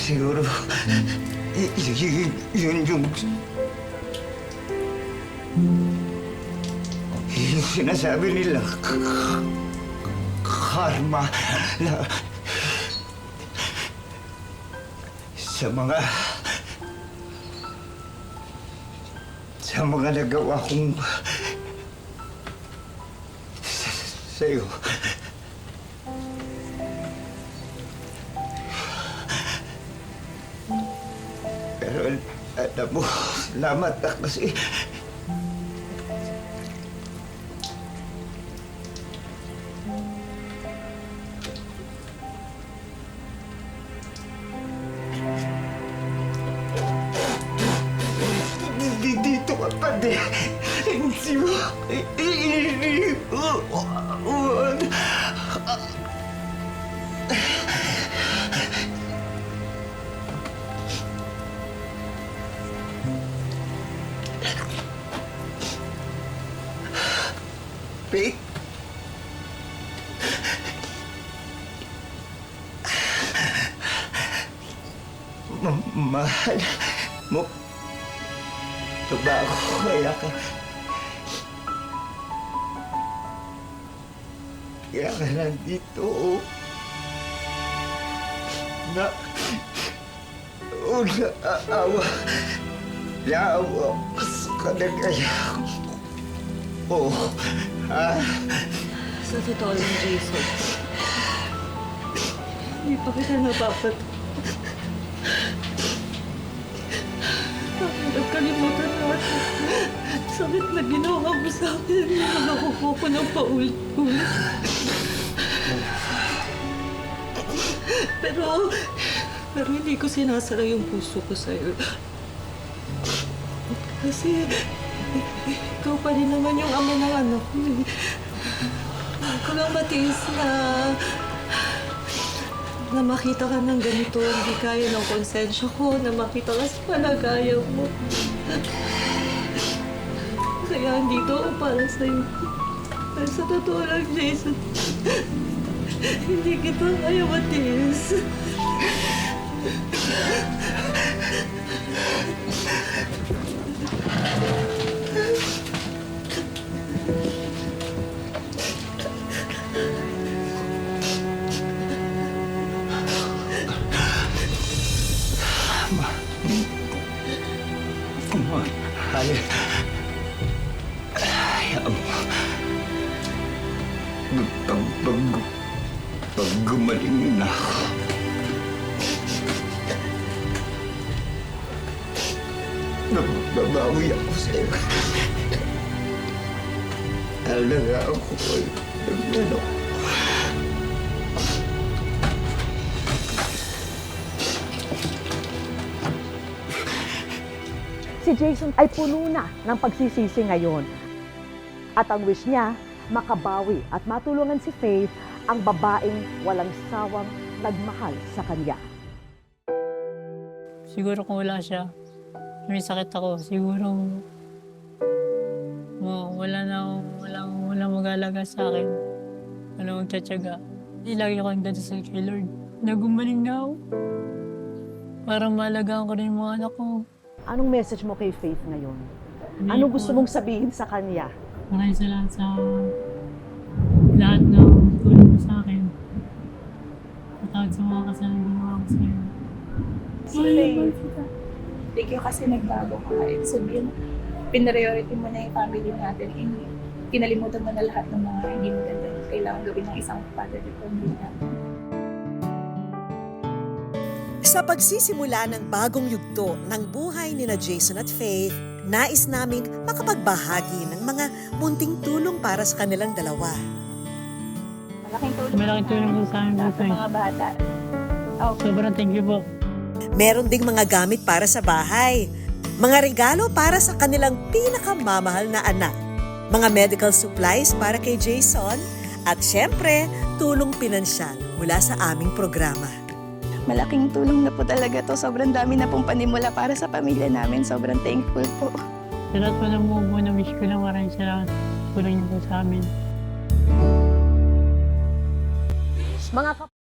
Siguro, yun yung sinasabi nila, karma na sa mga nagawa kong sa'yo. Pero alam mo, salamat na kasi dito ka pa din. Hindi mo Faith? Mahal mo ito ba ako kaya ka nandito na naawa ka na kaya Sa totoo lang, Jason, hindi pa kita napapat. Bakit nagkalimutan natin? Sakit na ginawa mo sa akin. Nakukuha ko ng paulit-ulit. Pero hindi ko sinasara yung puso ko sa'yo. Kasi ikaw pa rin naman yung ama ng anak ko. Hindi ko lang matiis na makita ka ng ganito. Hindi kaya ng konsensya ko na makita ka sa palagayan mo. Kaya andito ako para sa'yo. Pero sa totoo lang, Jason, hindi kita kaya matiis. Ayaw mo. Pag gumaling na ako, babawi ako sa'yo. Talaga ako ay naglalo. Si Jason ay puno na ng pagsisisi ngayon. At ang wish niya, makabawi at matulungan si Faith, ang babaeng walang sawang nagmahal sa kanya. Siguro kung wala siya, may sakit ako, siguro wala mag-alaga sa akin. Wala magtsatsaga. Lagi ako nagdada sa kay Lord. Nagumaling na ako. Para maalagaan ko rin yung mga anak ko. Anong message mo kay Faith ngayon? Anong gusto mong sabihin sa kanya? Maraming salamat sa lahat ng tulong mo sa akin. Patawad sa mga kasalanan na ginawa ko sa'yo. Faith, thank you kasi nagbago ka. Ibig sabihin, pinriority mo na yung family natin. Kinalimutan mo na lahat ng mga hindi maganda kailangan gawin ng isang father at family natin. Sa pagsisimula ng bagong yugto ng buhay ni na Jason at Faith, nais naming makapagbahagi ng mga munting tulong para sa kanilang dalawa. Malaking tulong po sa amin po, mga bata. Sobrang thank you po. Meron ding mga gamit para sa bahay, mga regalo para sa kanilang pinakamamahal na anak, mga medical supplies para kay Jason, at syempre, tulong pinansyal mula sa aming programa. Malaking tulong na po talaga to. Sobrang dami na pong panimula para sa pamilya namin. Sobrang thankful po. Sa lahat po ng mubo na wish ko lang maraming salamat. Tulong niyo po sa amin. Mga